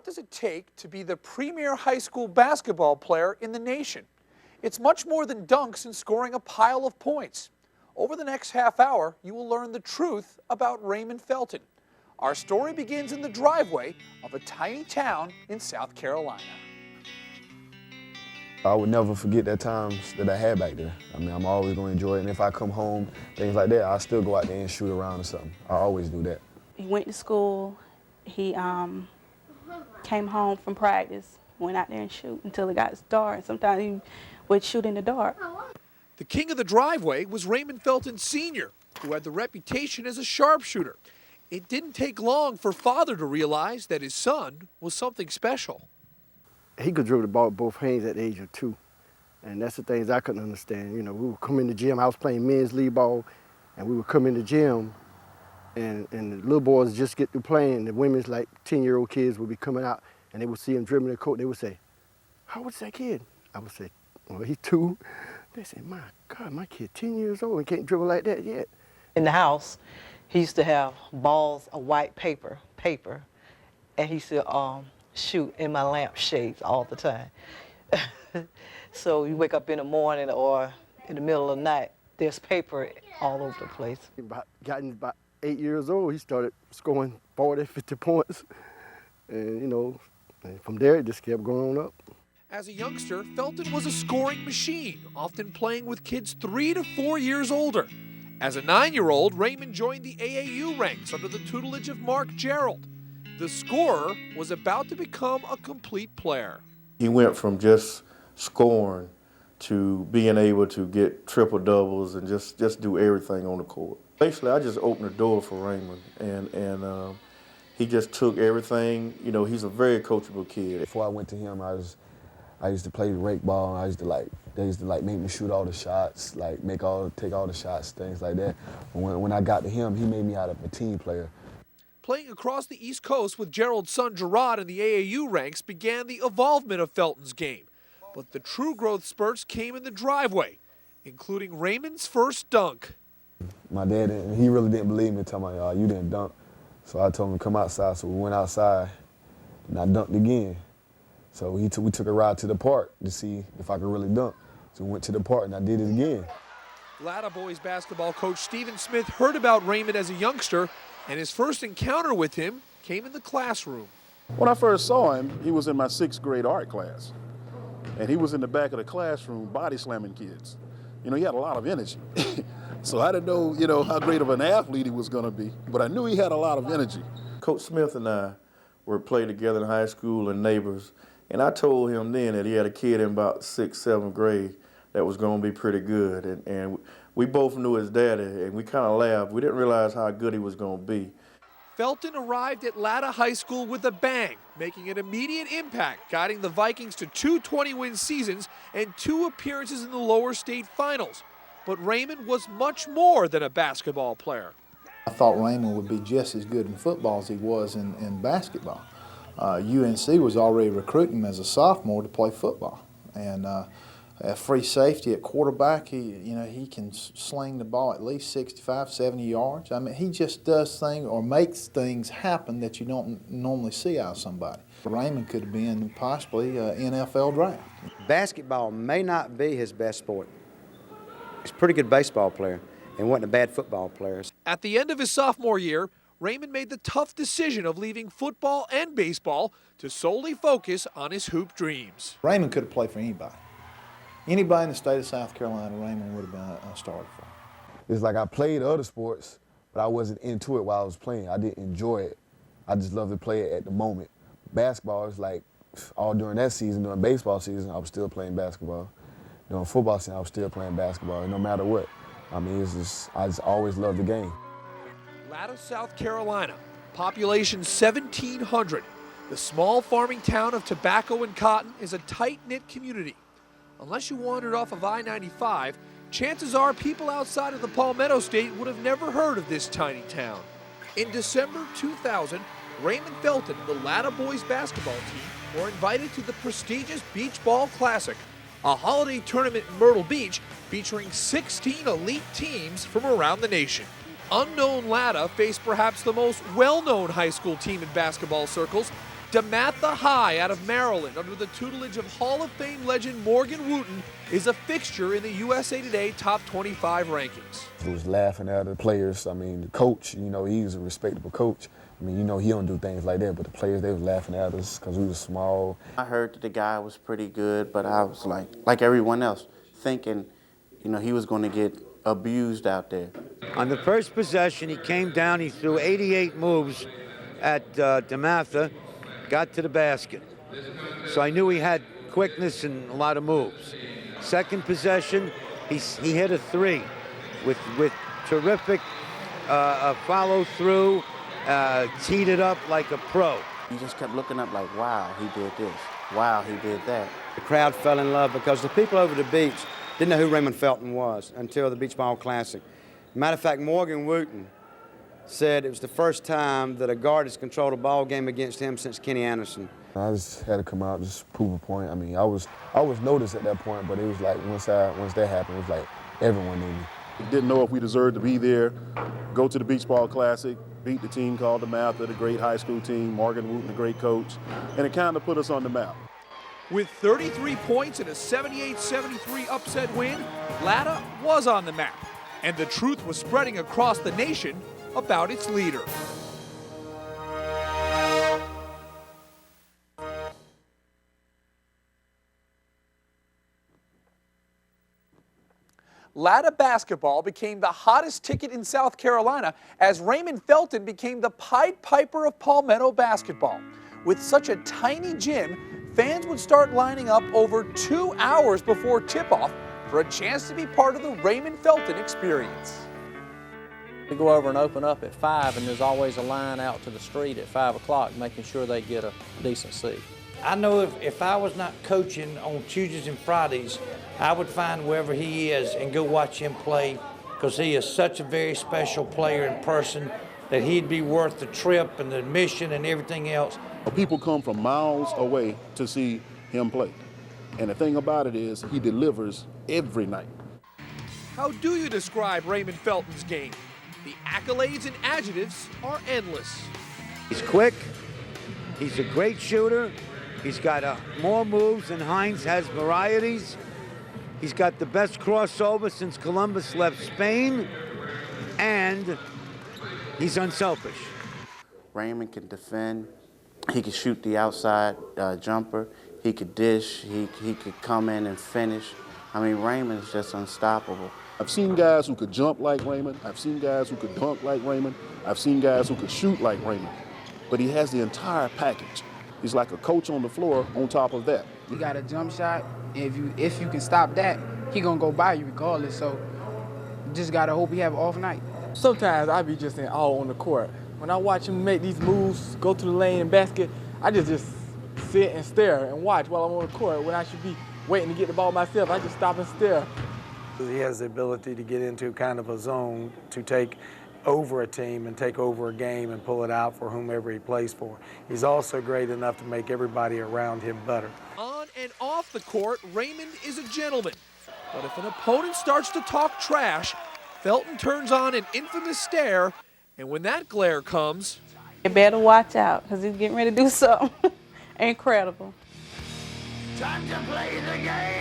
What does it take to be the premier high school basketball player in the nation? It's much more than dunks and scoring a pile of points. Over the next half hour, you will learn the truth about Raymond Felton. Our story begins in the driveway of a tiny town in South Carolina. I would never forget the times that I had back there. I mean, I'm always going to enjoy it. And if I come home, things like that, I'll still go out there and shoot around or something. I always do that. He went to school. He came home from practice, went out there and shoot until it got dark. Sometimes he would shoot in the dark. The king of the driveway was Raymond Felton Sr., who had the reputation as a sharpshooter. It didn't take long for father to realize that his son was something special. He could dribble the ball with both hands at the age of 2. And that's the things I couldn't understand. You know, we would come in the gym. I was playing men's league ball, and we would come in the gym, and the little boys just get through playing. The women's, like 10-year-old kids, would be coming out, and they would see him dribbling the court. They would say, "How old is that kid?" I would say, "Well, he's 2." They say, "My God, my kid 10 years old and can't dribble like that yet." In the house, he used to have balls of white paper, and he used to shoot in my lampshades all the time. So you wake up in the morning or in the middle of the night, there's paper all over the place. About 8 years old, he started scoring 40, 50 points. And, you know, and from there, it just kept going on up. As a youngster, Felton was a scoring machine, often playing with kids 3 to 4 years older. As a 9-year-old, Raymond joined the AAU ranks under the tutelage of Mark Gerald. The scorer was about to become a complete player. He went from just scoring to being able to get triple doubles and just do everything on the court. Basically, I just opened the door for Raymond, and he just took everything. You know, he's a very coachable kid. Before I went to him, I used to play rake ball. They used to make me shoot all the shots, like take all the shots, things like that. When I got to him, he made me out of a team player. Playing across the East Coast with Gerald's son Gerard in the AAU ranks began the evolvement of Felton's game. But the true growth spurts came in the driveway, including Raymond's first dunk. My dad, he really didn't believe me, telling me, "Oh, you didn't dunk." So I told him to come outside, so we went outside, and I dunked again. So we took a ride to the park to see if I could really dunk. So we went to the park, and I did it again. Latta boys basketball coach Stephen Smith heard about Raymond as a youngster, and his first encounter with him came in the classroom. When I first saw him, he was in my 6th grade art class. And he was in the back of the classroom body slamming kids. You know, he had a lot of energy. So I didn't know, you know, how great of an athlete he was going to be, but I knew he had a lot of energy. Coach Smith and I were played together in high school and neighbors, and I told him then that he had a kid in about 6th, 7th grade that was going to be pretty good. And we both knew his daddy, and we kind of laughed. We didn't realize how good he was going to be. Felton arrived at Latta High School with a bang, making an immediate impact, guiding the Vikings to 2 20-win seasons and 2 appearances in the lower state finals. But Raymond was much more than a basketball player. I thought Raymond would be just as good in football as he was in basketball. UNC was already recruiting him as a sophomore to play football. And at free safety at quarterback, he can sling the ball at least 65, 70 yards. I mean, he just does things or makes things happen that you don't normally see out of somebody. Raymond could have been possibly an NFL draft. Basketball may not be his best sport. He's a pretty good baseball player and wasn't a bad football player. At the end of his sophomore year, Raymond made the tough decision of leaving football and baseball to solely focus on his hoop dreams. Raymond could have played for anybody. Anybody in the state of South Carolina, Raymond would have been a starter for. It's like I played other sports, but I wasn't into it while I was playing. I didn't enjoy it. I just loved to play it at the moment. Basketball is like all during that season, during baseball season, I was still playing basketball. During football season, I was still playing basketball, no matter what. I mean, I just always loved the game. Latta, South Carolina, population 1,700. The small farming town of tobacco and cotton is a tight-knit community. Unless you wandered off of I-95, chances are people outside of the Palmetto State would have never heard of this tiny town. In December 2000, Raymond Felton and the Latta boys basketball team were invited to the prestigious Beach Ball Classic, a holiday tournament in Myrtle Beach featuring 16 elite teams from around the nation. Unknown Latta faced perhaps the most well-known high school team in basketball circles, DeMatha High out of Maryland, under the tutelage of Hall of Fame legend Morgan Wooten, is a fixture in the USA Today Top 25 rankings. He was laughing at the players. I mean, the coach, you know, he's a respectable coach. I mean, you know, he don't do things like that, but the players, they was laughing at us because we was small. I heard that the guy was pretty good, but I was like everyone else, thinking, you know, he was going to get abused out there. On the first possession, he came down, he threw 88 moves at DeMatha, got to the basket. So I knew he had quickness and a lot of moves. Second possession, he hit a three with terrific follow through, teed it up like a pro. You just kept looking up like, wow, he did this. Wow, he did that. The crowd fell in love because the people over the beach didn't know who Raymond Felton was until the Beach Ball Classic. Matter of fact, Morgan Wooten said it was the first time that a guard has controlled a ball game against him since Kenny Anderson. I just had to come out, just prove a point. I mean, I was noticed at that point, but it was like once that happened, it was like everyone knew me. Didn't know if we deserved to be there, go to the Beach Ball Classic, beat the team called DeMatha, the great high school team, Morgan Wooten, the great coach, and it kind of put us on the map. With 33 points and a 78-73 upset win, Latta was on the map, and the truth was spreading across the nation about its leader. Latta basketball became the hottest ticket in South Carolina as Raymond Felton became the Pied Piper of Palmetto basketball. With such a tiny gym, fans would start lining up over 2 hours before tip-off for a chance to be part of the Raymond Felton experience. We go over and open up at 5, and there's always a line out to the street at 5 o'clock, making sure they get a decent seat. I know if I was not coaching on Tuesdays and Fridays, I would find wherever he is and go watch him play, because he is such a very special player in person that he'd be worth the trip and the admission and everything else. People come from miles away to see him play. And the thing about it is, he delivers every night. How do you describe Raymond Felton's game? The accolades and adjectives are endless. He's quick, he's a great shooter, he's got more moves than Hines has varieties, he's got the best crossover since Columbus left Spain, and he's unselfish. Raymond can defend, he could shoot the outside jumper, he could dish, he could come in and finish. I mean, Raymond's just unstoppable. I've seen guys who could jump like Raymond. I've seen guys who could dunk like Raymond. I've seen guys who could shoot like Raymond. But he has the entire package. He's like a coach on the floor on top of that. You got a jump shot, and if you can stop that, he gonna go by you regardless. So you just gotta hope he have an off night. Sometimes I be just in awe on the court. When I watch him make these moves, go to the lane and basket, I just sit and stare and watch while I'm on the court. When I should be waiting to get the ball myself, I just stop and stare. He has the ability to get into kind of a zone to take over a team and take over a game and pull it out for whomever he plays for. He's also great enough to make everybody around him better. On and off the court, Raymond is a gentleman. But if an opponent starts to talk trash, Felton turns on an infamous stare, and when that glare comes... You better watch out, because he's getting ready to do something incredible. Time to play the game!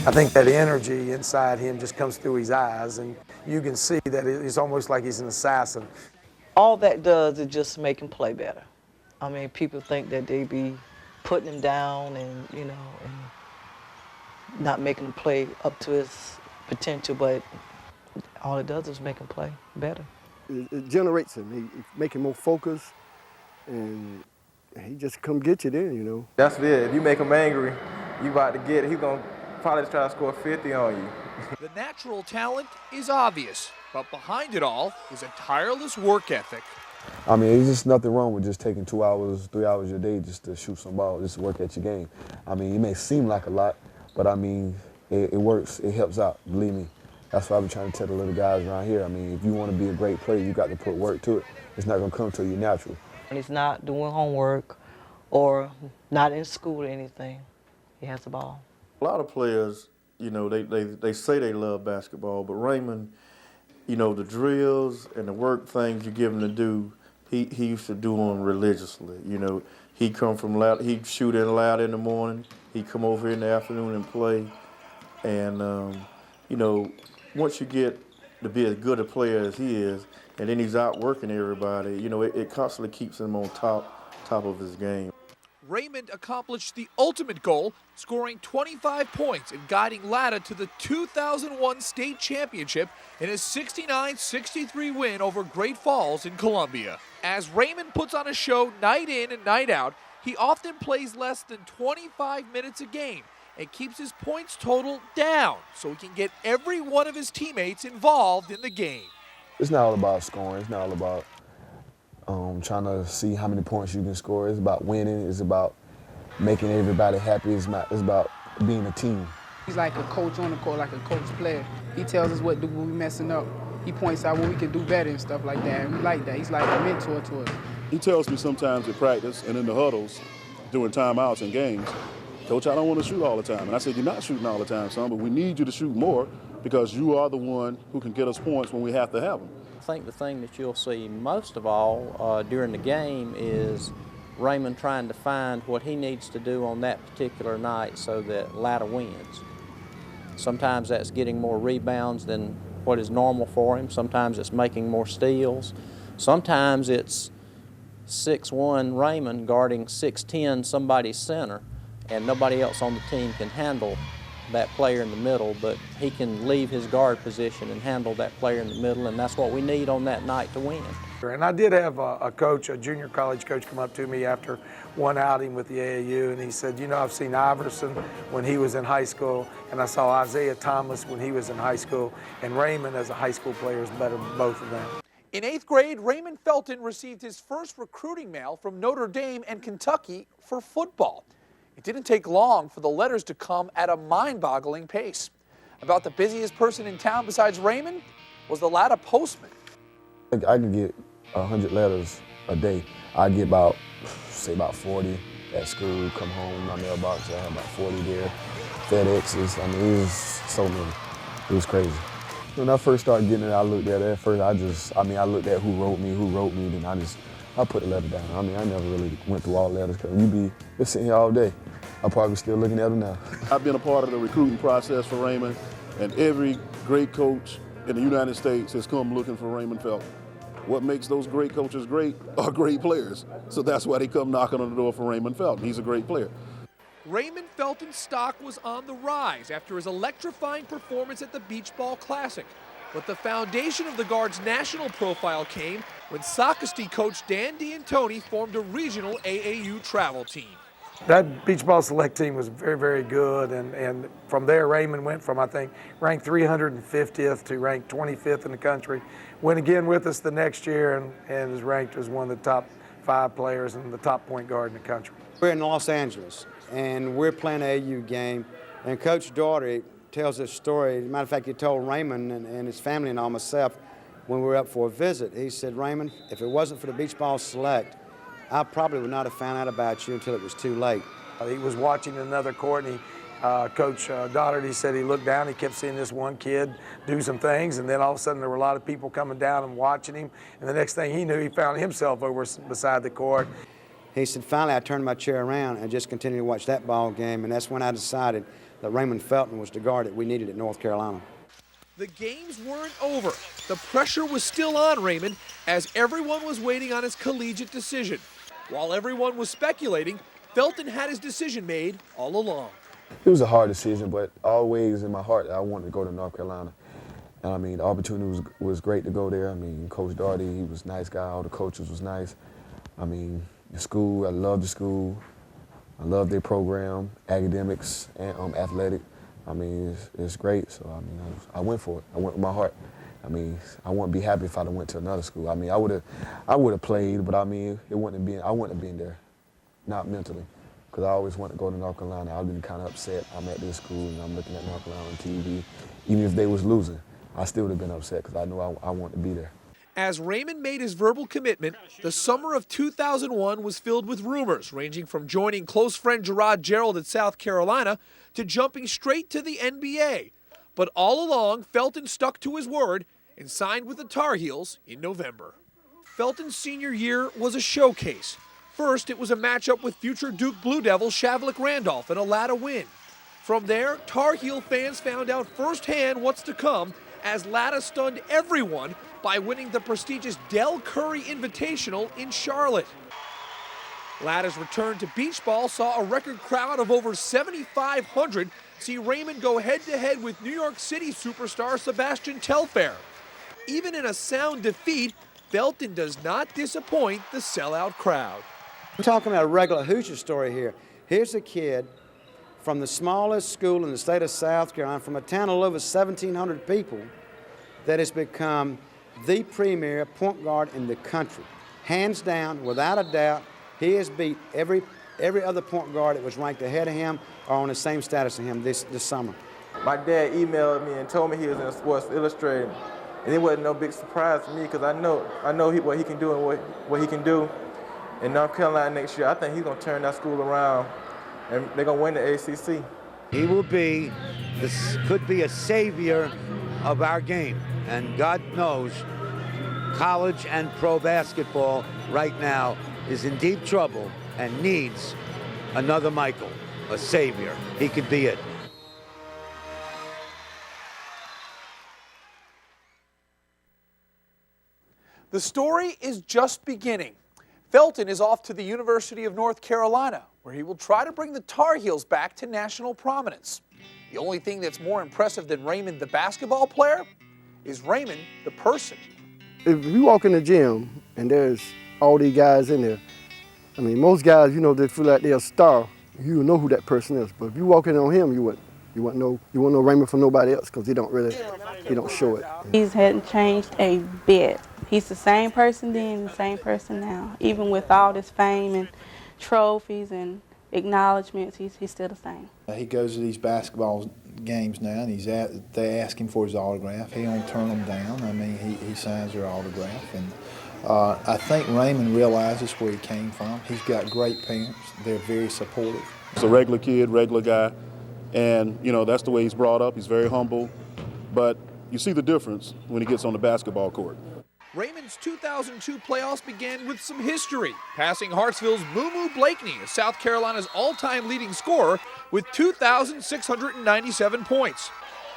I think that energy inside him just comes through his eyes, and you can see that it's almost like he's an assassin. All that does is just make him play better. I mean, people think that they be putting him down and, you know, and not making him play up to his potential, but all it does is make him play better. It generates him. It make him more focused, and he just come get you there, you know. That's it. If you make him angry, you about to get it. He's going to probably try to score 50 on you. The natural talent is obvious, but behind it all is a tireless work ethic. I mean, there's just nothing wrong with just taking 2 hours, 3 hours a day just to shoot some ball, just to work at your game. I mean, it may seem like a lot, but I mean, it works. It helps out, believe me. That's what I've been trying to tell the little guys around here. I mean, if you want to be a great player, you got to put work to it. It's not going to come to you natural. When he's not doing homework or not in school or anything, he has the ball. A lot of players, you know, they say they love basketball, but Raymond, you know, the drills and the work things you give him to do, he used to do them religiously. You know, he'd come from loud, he'd shoot in loud in the morning, he'd come over in the afternoon and play. And, you know, once you get to be as good a player as he is, and then he's out working everybody, you know, it constantly keeps him on top of his game. Raymond accomplished the ultimate goal, scoring 25 points and guiding Latta to the 2001 state championship in his 69-63 win over Great Falls in Columbia. As Raymond puts on a show night in and night out, he often plays less than 25 minutes a game and keeps his points total down so he can get every one of his teammates involved in the game. It's not all about scoring. It's not all about trying to see how many points you can score. It's about winning. It's about making everybody happy. It's about being a team. He's like a coach on the court, like a coach player. He tells us what to do when we're messing up. He points out what we can do better and stuff like that, and we like that. He's like a mentor to us. He tells me sometimes at practice and in the huddles, during timeouts and games, Coach, I don't want to shoot all the time. And I said, you're not shooting all the time, son, but we need you to shoot more because you are the one who can get us points when we have to have them. I think the thing that you'll see most of all during the game is Raymond trying to find what he needs to do on that particular night so that Latta wins. Sometimes that's getting more rebounds than what is normal for him. Sometimes it's making more steals. Sometimes it's 6'1" Raymond guarding 6'10" somebody's center, and nobody else on the team can handle that player in the middle, but he can leave his guard position and handle that player in the middle, and that's what we need on that night to win. And I did have a coach, a junior college coach, come up to me after one outing with the AAU, and he said, you know, I've seen Iverson when he was in high school, and I saw Isaiah Thomas when he was in high school, and Raymond as a high school player is better than both of them. In 8th grade, Raymond Felton received his first recruiting mail from Notre Dame and Kentucky for football. It didn't take long for the letters to come at a mind-boggling pace. About the busiest person in town besides Raymond was the Latta postman. I can get 100 letters a day. I get about 40 at school, come home, my mailbox, I have about 40 there. FedExes, I mean, it was so many. It was crazy. When I first started getting it, I looked at it. At first, I looked at who wrote me, then I put the letter down. I mean, I never really went through all letters because you're sitting here all day. I'm probably still looking at them now. I've been a part of the recruiting process for Raymond, and every great coach in the United States has come looking for Raymond Felton. What makes those great coaches great are great players. So that's why they come knocking on the door for Raymond Felton. He's a great player. Raymond Felton's stock was on the rise after his electrifying performance at the Beach Ball Classic. But the foundation of the Guard's national profile came when Sockasty coach Dan D'Antoni formed a regional AAU travel team. That beach ball select team was very, very good, and from there Raymond went from, I think, ranked 350th to ranked 25th in the country. Went again with us the next year and is ranked as one of the top 5 players and the top point guard in the country. We're in Los Angeles, and we're playing an AAU game, and Coach Daugherty tells this story. As a matter of fact, he told Raymond and his family and all myself when we were up for a visit. He said, Raymond, if it wasn't for the beach ball select, I probably would not have found out about you until it was too late. He was watching another court, and Coach Daugherty said he looked down, he kept seeing this one kid do some things, and then all of a sudden there were a lot of people coming down and watching him, and the next thing he knew, he found himself over beside the court. He said, finally, I turned my chair around and just continued to watch that ball game, and that's when I decided that Raymond Felton was the guard that we needed at North Carolina. The games weren't over. The pressure was still on Raymond as everyone was waiting on his collegiate decision. While everyone was speculating, Felton had his decision made all along. It was a hard decision, but always in my heart, I wanted to go to North Carolina. And I mean, the opportunity was great to go there. I mean, Coach Daugherty, he was a nice guy. All the coaches was nice. I mean, the school, I loved the school. I loved their program, academics and athletic. I mean, it's great. So I mean, I went for it. I went with my heart. I mean, I wouldn't be happy if I'd have went to another school. I mean, I would have played, but I mean, I wouldn't have been there, not mentally, because I always wanted to go to North Carolina. I've been kind of upset. I'm at this school and I'm looking at North Carolina on TV. Even if they was losing, I still would have been upset because I knew I wanted to be there. As Raymond made his verbal commitment, the summer of 2001 was filled with rumors ranging from joining close friend Gerard Gerald at South Carolina to jumping straight to the NBA. But all along, Felton stuck to his word and signed with the Tar Heels in November. Felton's senior year was a showcase. First, it was a matchup with future Duke Blue Devil Shavlik Randolph and a Latta win. From there, Tar Heel fans found out firsthand what's to come as Latta stunned everyone by winning the prestigious Del Curry Invitational in Charlotte. Latta's return to beach ball saw a record crowd of over 7,500 see Raymond go head-to-head with New York City superstar Sebastian Telfair. Even in a sound defeat, Felton does not disappoint the sellout crowd. I'm talking about a regular Hoosier story here. Here's a kid from the smallest school in the state of South Carolina, from a town of over 1,700 people, that has become the premier point guard in the country. Hands down, without a doubt, he has beat every other point guard that was ranked ahead of him or on the same status as him this summer. My dad emailed me and told me he was in Sports Illustrated, and it wasn't no big surprise to me because I know what he can do and what he can do in North Carolina next year. I think he's going to turn that school around, and they're going to win the ACC. He will be, could be a savior of our game. And God knows college and pro basketball right now is in deep trouble and needs another Michael, a savior. He could be it. The story is just beginning. Felton is off to the University of North Carolina, where he will try to bring the Tar Heels back to national prominence. The only thing that's more impressive than Raymond the basketball player is Raymond the person. If you walk in the gym and there's all these guys in there, I mean, most guys, you know, they feel like they're a star. You know who that person is. But if you walk in on him, you wouldn't know Raymond from nobody else because he don't show it. He hadn't changed a bit. He's the same person then, the same person now. Even with all this fame and trophies and acknowledgments, he's still the same. He goes to these basketball games now, and they ask him for his autograph. He don't turn them down. I mean, he signs their autograph. And I think Raymond realizes where he came from. He's got great parents. They're very supportive. He's a regular kid, regular guy, and, you know, that's the way he's brought up. He's very humble, but you see the difference when he gets on the basketball court. Raymond's 2002 playoffs began with some history, passing Hartsville's Moo Blakeney as South Carolina's all-time leading scorer with 2,697 points.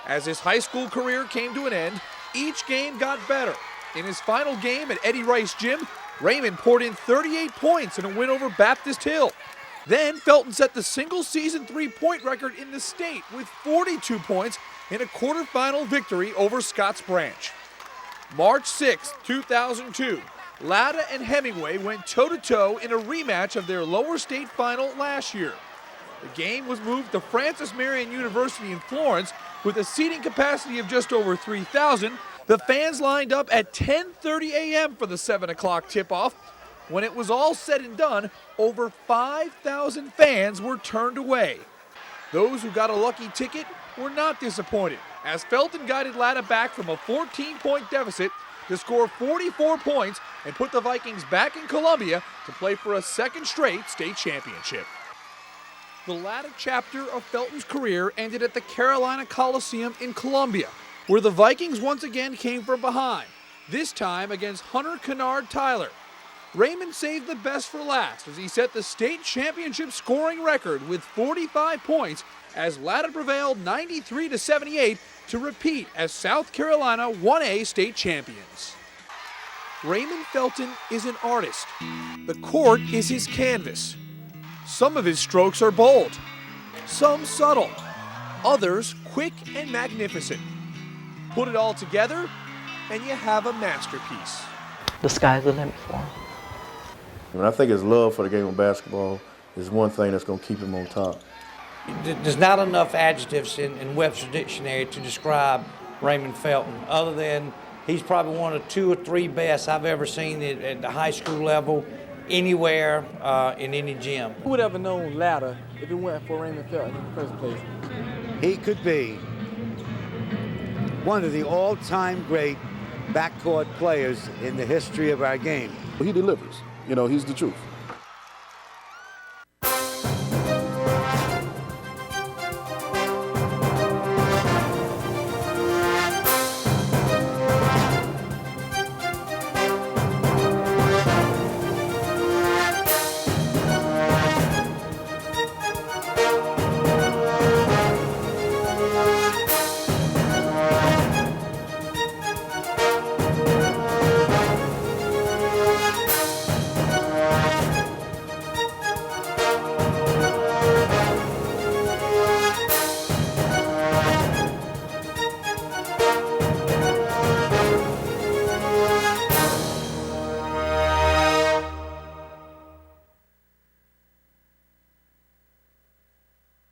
As his high school career came to an end, each game got better. In his final game at Eddie Rice Gym, Raymond poured in 38 points in a win over Baptist Hill. Then Felton set the single-season three-point record in the state with 42 points in a quarterfinal victory over Scotts Branch. March 6, 2002, Latta and Hemingway went toe-to-toe in a rematch of their lower state final last year. The game was moved to Francis Marion University in Florence with a seating capacity of just over 3,000. The fans lined up at 10:30 a.m. for the 7 o'clock tip-off. When it was all said and done, over 5,000 fans were turned away. Those who got a lucky ticket were not disappointed, as Felton guided Latta back from a 14-point deficit to score 44 points and put the Vikings back in Columbia to play for a second straight state championship. The Latta chapter of Felton's career ended at the Carolina Coliseum in Columbia, where the Vikings once again came from behind, this time against Hunter Kennard Tyler. Raymond saved the best for last as he set the state championship scoring record with 45 points as Latta prevailed 93-78 to repeat as South Carolina 1A state champions. Raymond Felton is an artist. The court is his canvas. Some of his strokes are bold, some subtle, others quick and magnificent. Put it all together, and you have a masterpiece. The sky's the limit for him. And I think his love for the game of basketball is one thing that's going to keep him on top. There's not enough adjectives in Webster's dictionary to describe Raymond Felton, other than he's probably one of the 2 or 3 best I've ever seen at the high school level, anywhere, in any gym. Who would ever known Latta if it weren't for Raymond Felton in the first place? He could be one of the all-time great backcourt players in the history of our game. He delivers. You know, he's the truth.